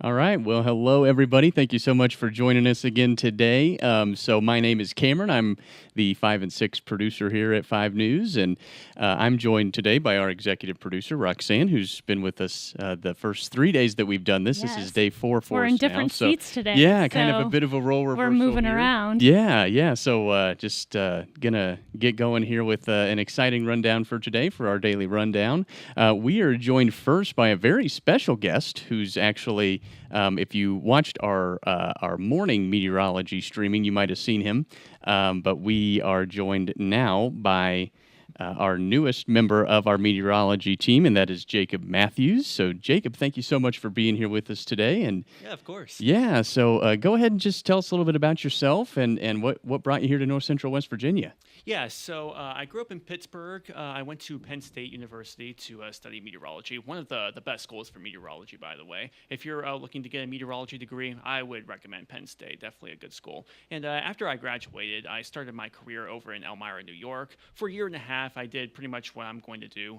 All right. Well, hello, everybody. Thank you so much for joining us again today. So, my name is Cameron. I'm the 5 and 6 producer here at 5 News, and I'm joined today by our executive producer, Roxanne, who's been with us the first 3 days that we've done this. This is Yes. day 4 for We're us in now. different So, seats today. yeah, kind of a so bit of a role reversal We're moving here. around. Yeah. So, just gonna get going here with an exciting rundown for today for our daily rundown. We are joined first by a very special guest who's actually, if you watched our morning meteorology streaming, you might have seen him. But we are joined now by our newest member of our meteorology team, and that is Jacob Matthews. So, Jacob, thank you so much for being here with us today. And Yeah, of course. yeah, so go ahead and just tell us a little bit about yourself and what brought you here to North Central West Virginia. Yeah, so I grew up in Pittsburgh. I went to Penn State University to study meteorology. One of the best schools for meteorology, by the way. If you're looking to get a meteorology degree, I would recommend Penn State. Definitely a good school. And after I graduated, I started my career over in Elmira, New York. For a year and a half, I did pretty much what I'm going to do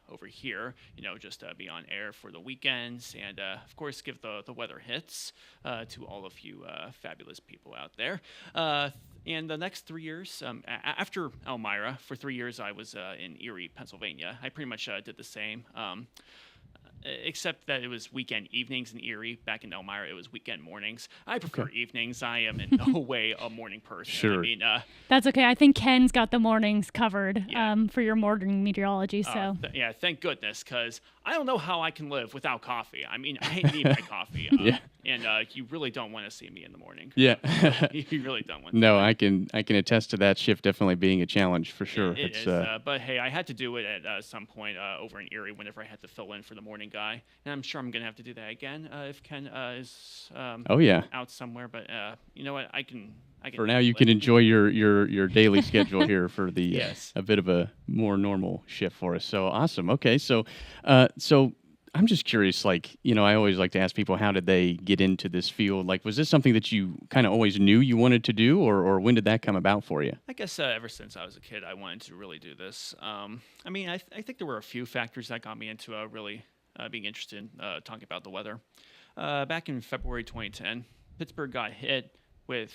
over here. Just be on air for the weekends and, of course, give the weather hits to all of you fabulous people out there. And the next 3 years, after Elmira, for 3 years I was in Erie, Pennsylvania. I pretty much did the same, except that it was weekend evenings in Erie. Back in Elmira, it was weekend mornings. I prefer evenings. I am in no way a morning person. Sure. I mean, That's okay. I think Ken's got the mornings covered Yeah. for your morning meteorology. So yeah, thank goodness, because I don't know how I can live without coffee. I mean, I need my coffee. Yeah. And you really don't want to see me in the morning. Yeah. You really don't want. No, I can attest to that shift definitely being a challenge for sure. It is, but hey, I had to do it at some point over in Erie whenever I had to fill in for the morning guy, and I'm sure I'm gonna have to do that again if Ken is oh yeah. out somewhere. But you know what, I can. For now, you handle can it. enjoy your daily schedule here for the Yes. a bit of a more normal shift for us. So awesome. Okay, so I'm just curious. Like I always like to ask people, how did they get into this field? Like, was this something that you kind of always knew you wanted to do, or when did that come about for you? I guess ever since I was a kid, I wanted to really do this. I mean, I think there were a few factors that got me into really being interested in talking about the weather. Back in February 2010, Pittsburgh got hit with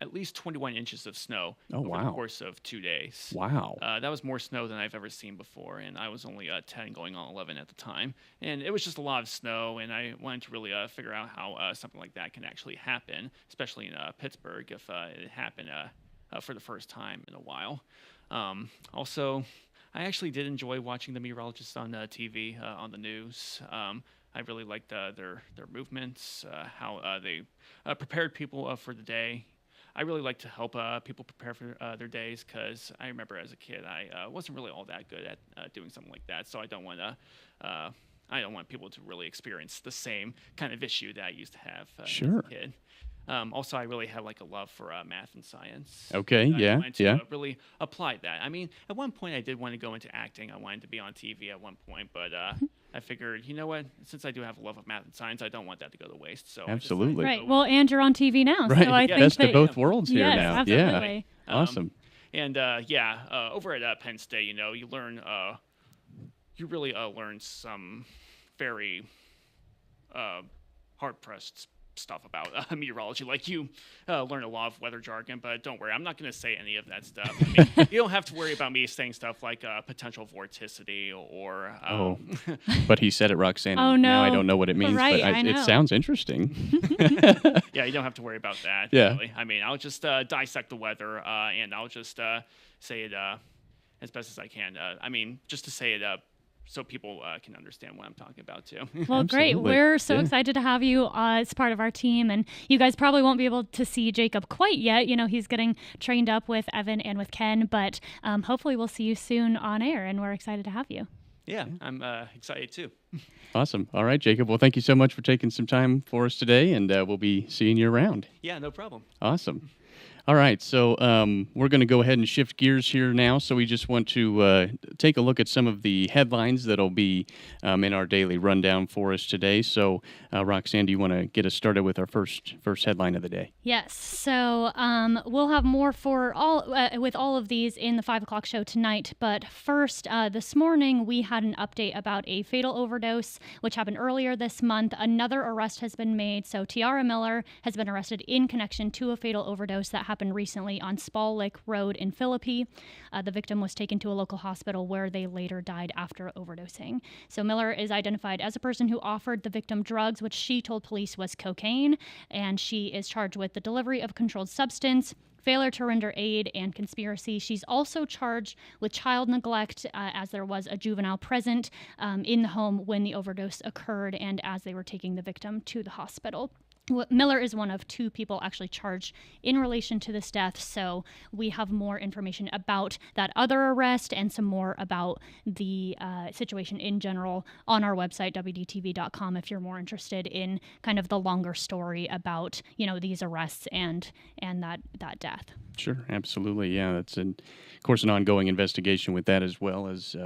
at least 21 inches of snow Oh, over the wow. course of 2 days. Wow. That was more snow than I've ever seen before, and I was only 10 going on 11 at the time. And it was just a lot of snow, and I wanted to really figure out how something like that can actually happen, especially in Pittsburgh, if it happened for the first time in a while. Also, I actually did enjoy watching the meteorologists on TV, on the news. I really liked their movements, how they prepared people for the day. I really like to help people prepare for their days because I remember as a kid I wasn't really all that good at doing something like that. So I don't want to. I don't want people to really experience the same kind of issue that I used to have Sure. as a kid. Also, I really had like a love for math and science. Okay, And I yeah, wanted to yeah. really apply that. I mean, at one point I did want to go into acting. I wanted to be on TV at one point, but I figured, you know what? Since I do have a love of math and science, I don't want that to go to waste. So I decided to Absolutely. right. go Well, and you're on TV now, Right. so I Yeah, think Best that of both worlds here yes, now. absolutely. Yeah. Awesome. And over at Penn State, you learn, you really learn some very hard pressed stuff about meteorology. Like you learn a lot of weather jargon, but don't worry, I'm not going to say any of that stuff. I mean, you don't have to worry about me saying stuff like potential vorticity or. Oh. But he said it, Roxanne. Oh, and Now I no. don't know what it means, Right, but I it know. sounds interesting. Yeah, you don't have to worry about that. Yeah. Really. I mean, I'll just dissect the weather and I'll just say it as best as I can. I mean, just to say it so people can understand what I'm talking about too. Well, great. Absolutely. We're so Yeah. excited to have you as part of our team. And you guys probably won't be able to see Jacob quite yet. He's getting trained up with Evan and with Ken, but hopefully we'll see you soon on air, and we're excited to have you. Yeah, I'm excited too. Awesome. All right, Jacob. Well, thank you so much for taking some time for us today, and we'll be seeing you around. Yeah, no problem. Awesome. All right, so we're going to go ahead and shift gears here now. So we just want to take a look at some of the headlines that'll be in our daily rundown for us today. So, Roxanne, do you want to get us started with our first headline of the day? Yes. So we'll have more for with all of these in the 5 o'clock show tonight. But first, this morning we had an update about a fatal overdose, which happened earlier this month. Another arrest has been made. So Tiara Miller has been arrested in connection to a fatal overdose that happened recently on Spall Lake Road in Philippi. The victim was taken to a local hospital where they later died after overdosing. So Miller is identified as a person who offered the victim drugs, which she told police was cocaine, and she is charged with the delivery of a controlled substance, failure to render aid, and conspiracy. She's also charged with child neglect, as there was a juvenile present in the home when the overdose occurred and as they were taking the victim to the hospital. Miller is one of 2 people actually charged in relation to this death, so we have more information about that other arrest and some more about the situation in general on our website, wdtv.com, if you're more interested in kind of the longer story about, these arrests and that death. Sure, absolutely. Yeah, that's, of course, an ongoing investigation with that, as well as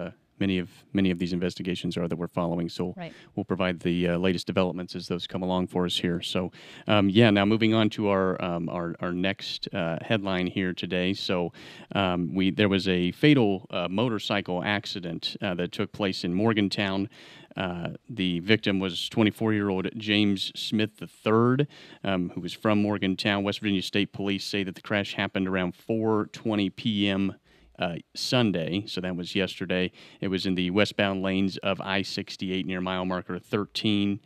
many of these investigations are that we're following. So right. We'll provide the latest developments as those come along for us here. So now moving on to our next headline here today. So there was a fatal motorcycle accident that took place in Morgantown. The victim was 24-year-old James Smith III, who was from Morgantown. West Virginia State Police say that the crash happened around 4:20 p.m. Sunday, so that was yesterday. It was in the westbound lanes of I-68 near mile marker 13.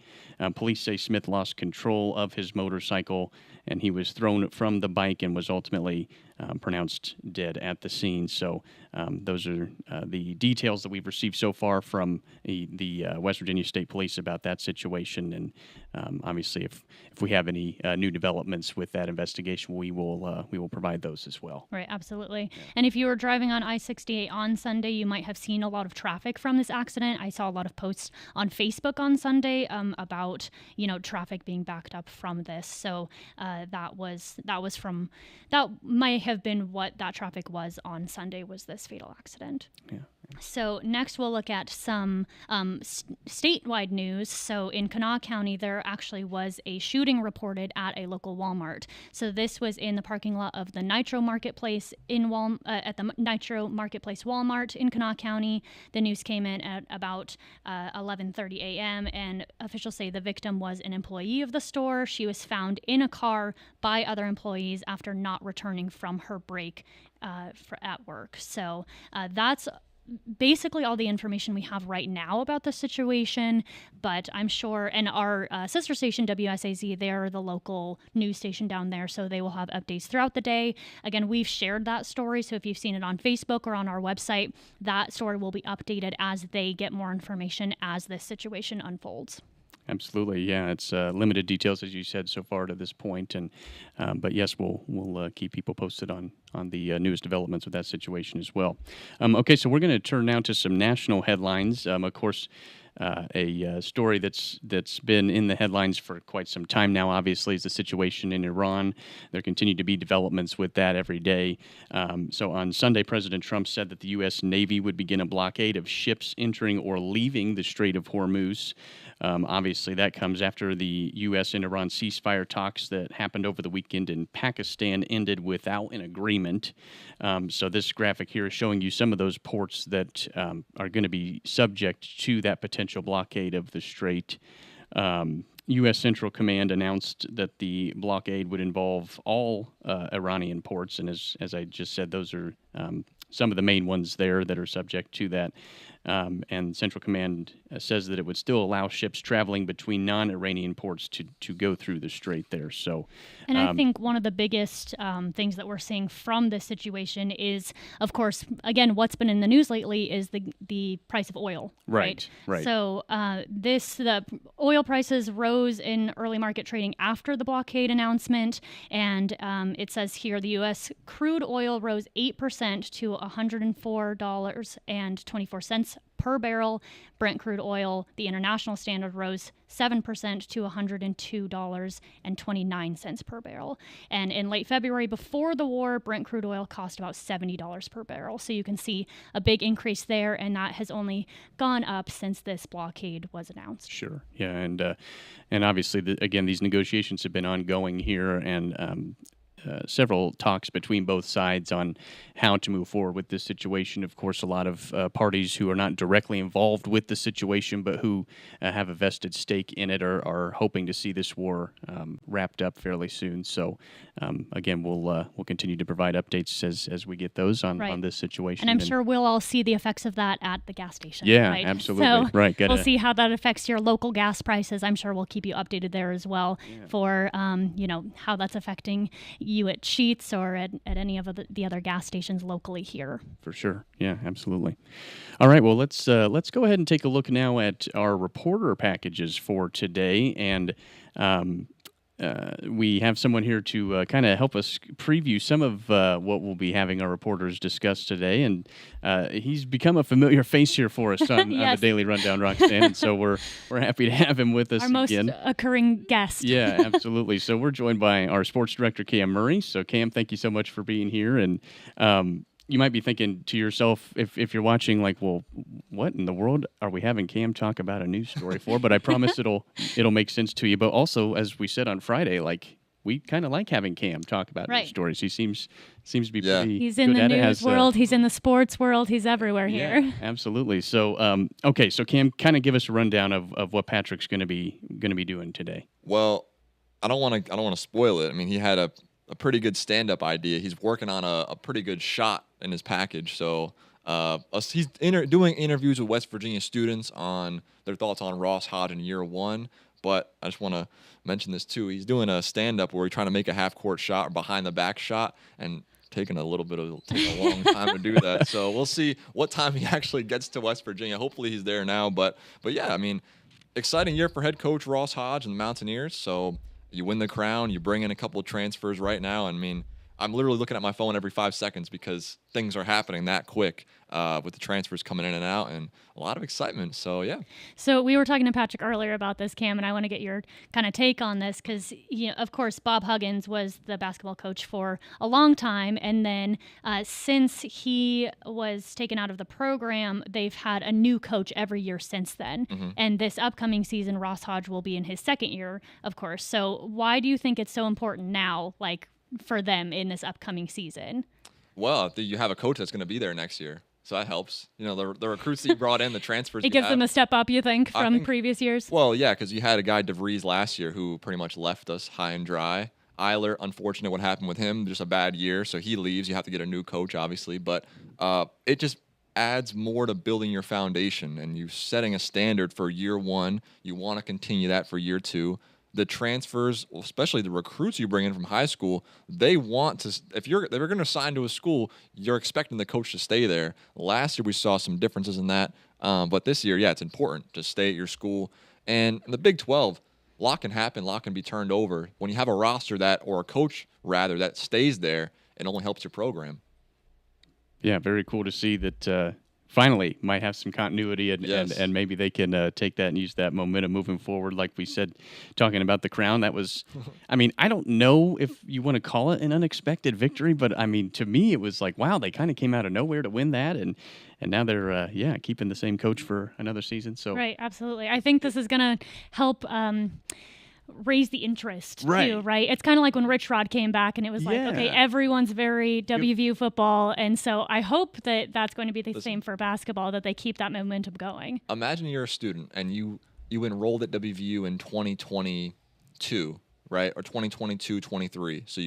Police say Smith lost control of his motorcycle, and he was thrown from the bike and was ultimately pronounced dead at the scene. So those are the details that we've received so far from the West Virginia State Police about that situation. And obviously, if we have any new developments with that investigation, we will provide those as well. Right, absolutely. Yeah. And if you were driving on I-68 on Sunday, you might have seen a lot of traffic from this accident. I saw a lot of posts on Facebook on Sunday about traffic being backed up from this. So that might have been what that traffic was on Sunday, was this fatal accident. Yeah. So next we'll look at some statewide news. So in Kanawha County, there actually was a shooting reported at a local Walmart. So this was in the parking lot of the Nitro Marketplace at the Nitro Marketplace Walmart in Kanawha County. The news came in at about 11:30 a.m. and officials say the victim was an employee of the store. She was found in a car by other employees after not returning from her break at work. So that's basically all the information we have right now about the situation, but I'm sure, and our sister station, WSAZ, they're the local news station down there, so they will have updates throughout the day. Again, we've shared that story, so if you've seen it on Facebook or on our website, that story will be updated as they get more information as this situation unfolds. Absolutely, yeah. It's limited details, as you said, so far to this point, and but yes, we'll keep people posted on the newest developments with that situation as well. Okay, so we're going to turn now to some national headlines. Of course, a story that's been in the headlines for quite some time now, obviously, is the situation in Iran. There continue to be developments with that every day. So on Sunday, President Trump said that the U.S. Navy would begin a blockade of ships entering or leaving the Strait of Hormuz. Obviously, that comes after the U.S. and Iran ceasefire talks that happened over the weekend in Pakistan ended without an agreement. So this graphic here is showing you some of those ports that are going to be subject to that potential blockade of the strait. U.S. Central Command announced that the blockade would involve all Iranian ports, and as I just said, those are some of the main ones there that are subject to that. And Central Command says that it would still allow ships traveling between non-Iranian ports to go through the strait there. So, and I think one of the biggest things that we're seeing from this situation is, of course, again, what's been in the news lately is the price of oil. Right. So the oil prices rose in early market trading after the blockade announcement, and it says here the U.S. crude oil rose 8% to $104.24 per barrel. Brent crude oil, the international standard, rose 7% to $102.29 per barrel. And in late February, before the war, Brent crude oil cost about $70 per barrel. So you can see a big increase there, and that has only gone up since this blockade was announced. Sure. Yeah, and obviously, again, these negotiations have been ongoing here, and several talks between both sides on how to move forward with this situation. Of course, a lot of parties who are not directly involved with the situation, but who have a vested stake in it, are hoping to see this war wrapped up fairly soon. So, again, we'll continue to provide updates as we get those on this situation. And I'm sure we'll all see the effects of that at the gas station. Yeah, right? absolutely. So right. We'll see how that affects your local gas prices. I'm sure we'll keep you updated there as well for how that's affecting you at Sheetz or at any of the other gas stations locally here. For sure. Yeah, absolutely. All right. Well, let's go ahead and take a look now at our reporter packages for today. And we have someone here to kind of help us preview some of what we'll be having our reporters discuss today. And he's become a familiar face here for us on the Daily Rundown, Roxanne. And so we're happy to have him with us again. Our most occurring guest. Yeah, absolutely. So we're joined by our sports director, Cam Murray. So Cam, thank you so much for being here. And you might be thinking to yourself, if you're watching, like, well, what in the world are we having Cam talk about a news story for? But I promise it'll make sense to you. But also, as we said on Friday, like, we kind of like having Cam talk about news stories. He seems to be pretty He's in good the at news it. world. He's in the sports world. He's everywhere here. Yeah, absolutely. So, okay. So Cam, kind of give us a rundown of what Patrick's going to be doing today. Well, I don't want to spoil it. I mean, he had a pretty good stand-up idea. He's working on a pretty good shot in his package. So he's doing interviews with West Virginia students on their thoughts on Ross Hodge in year one. But I just want to mention this too. He's doing a stand-up where he's trying to make a half-court shot or behind-the-back shot, and take a long time to do that. So we'll see what time he actually gets to West Virginia. Hopefully he's there now. But yeah, I mean, exciting year for head coach Ross Hodge and the Mountaineers. So you win the crown, you bring in a couple of transfers right now. I mean, I'm literally looking at my phone every 5 seconds because things are happening that quick with the transfers coming in and out, and a lot of excitement. So, yeah. So we were talking to Patrick earlier about this, Cam, and I want to get your kind of take on this because, of course, Bob Huggins was the basketball coach for a long time, and then since he was taken out of the program, they've had a new coach every year since then. Mm-hmm. And this upcoming season, Ross Hodge will be in his second year, of course. So why do you think it's so important now, like, for them in this upcoming season? Well, you have a coach that's going to be there next year, so that helps. The recruits that you brought in, the transfers. It gives them a step up, you think, from previous years? Well, yeah, because you had a guy, DeVries, last year who pretty much left us high and dry. Eiler, unfortunate what happened with him, just a bad year, so he leaves. You have to get a new coach, obviously, but it just adds more to building your foundation, and you're setting a standard for year one. You want to continue that for year two. The transfers, especially the recruits you bring in from high school, they want to. If they're going to sign to a school, you're expecting the coach to stay there. Last year we saw some differences in that, but this year, yeah, it's important to stay at your school. And in the Big 12, a lot can happen, a lot can be turned over. When you have a roster or a coach rather that stays there, it only helps your program. Yeah, very cool to see that. Finally might have some continuity and maybe they can take that and use that momentum moving forward. Like we said, talking about the crown, that was, I mean, I don't know if you want to call it an unexpected victory, but I mean, to me, it was like, wow, they kind of came out of nowhere to win that. And now they're, keeping the same coach for another season. So right, absolutely. I think this is going to help raise the interest too, right? It's kind of like when Rich Rod came back and it was like, okay, everyone's very WVU football, and so I hope that that's going to be the same for basketball, that they keep that momentum going. Imagine you're a student and you enrolled at WVU in 2022, right? Or 2022-23. So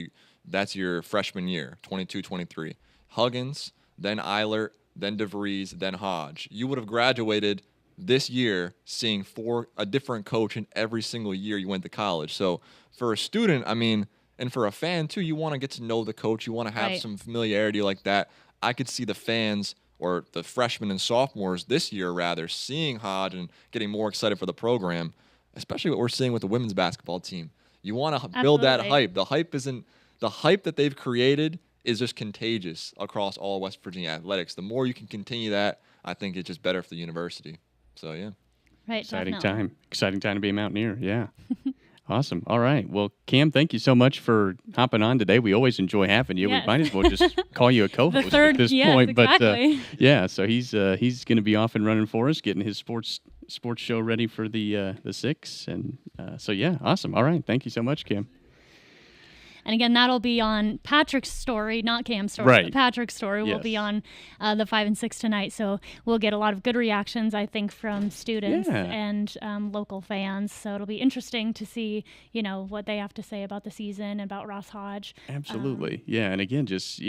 that's your freshman year, 22-23. Huggins, then Eilert, then DeVries, then Hodge. You would have graduated this year seeing a different coach in every single year you went to college. So for a student, I mean, and for a fan too, you want to get to know the coach. You want to have some familiarity like that. I could see the fans or the freshmen and sophomores this year rather seeing Hodge and getting more excited for the program, especially what we're seeing with the women's basketball team. You want to build that hype. The hype that they've created is just contagious across all West Virginia athletics. The more you can continue that, I think it's just better for the university. So yeah. Right. Exciting Definitely. Exciting time to be a Mountaineer. Yeah. Awesome. All right. Well, Cam, thank you so much for hopping on today. We always enjoy having you. Yes. We might as well just call you a co-host The third, at this yes, point. exactly. But yeah, so he's going to be off and running for us, getting his sports show ready for the 6. And so yeah, awesome. All right. Thank you so much, Cam. And again, that'll be on Patrick's story, not Cam's story. Right. But Patrick's story will be Yes. on the 5 and 6 tonight. So we'll get a lot of good reactions, I think, from students Yeah. and local fans. So it'll be interesting to see, what they have to say about the season and about Ross Hodge. Absolutely. Yeah. And again, just,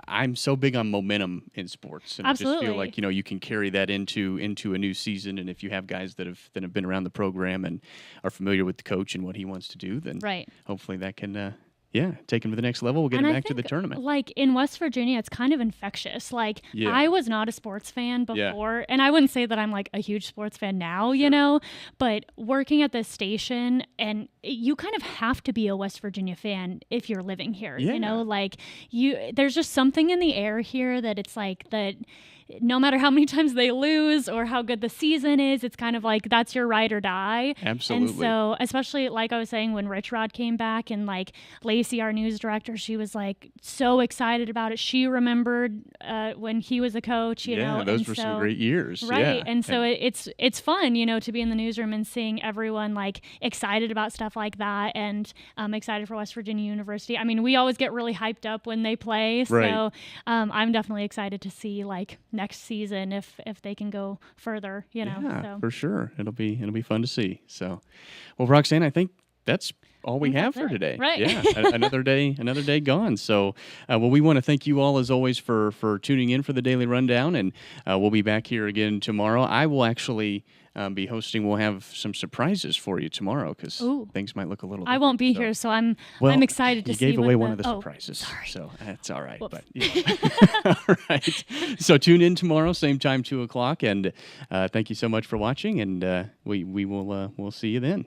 I'm so big on momentum in sports. And I just Absolutely. feel like, you can carry that into a new season. And if you have guys that have been around the program and are familiar with the coach and what he wants to do, then Right. hopefully that can, take him to the next level. We'll get And him I back to the think, tournament. Like in West Virginia, it's kind of infectious. Like Yeah. I was not a sports fan Yeah. before, and I wouldn't say that I'm like a huge sports fan now, but working at this station, and you kind of have to be a West Virginia fan if you're living here. Yeah. Like there's just something in the air here that it's like that. No matter how many times they lose or how good the season is, it's kind of like that's your ride or die. Absolutely. And so, especially like I was saying, when Rich Rod came back and like Lacey, our news director, she was like so excited about it. She remembered when he was a coach, you know. those and were so, some great years. Right. Yeah. And so it's fun, to be in the newsroom and seeing everyone like excited about stuff like that and excited for West Virginia University. I mean, we always get really hyped up when they play. So Right. I'm definitely excited to see like next season if they can go further, Yeah, So. for sure. It'll be fun to see. So, well, Roxanne, I think that's all we have for it. today. Right. Yeah. Another day gone. So, well, we want to thank you all as always for tuning in for the Daily Rundown, and we'll be back here again tomorrow. I will actually be hosting. We'll have some surprises for you tomorrow because Ooh. things might look a little. I won't be different. here, so I'm Well, excited to you see. gave away what one of the oh, surprises, sorry. so that's all right. Whoops. But all right. So tune in tomorrow, same time, 2:00, and thank you so much for watching. And we'll see you then.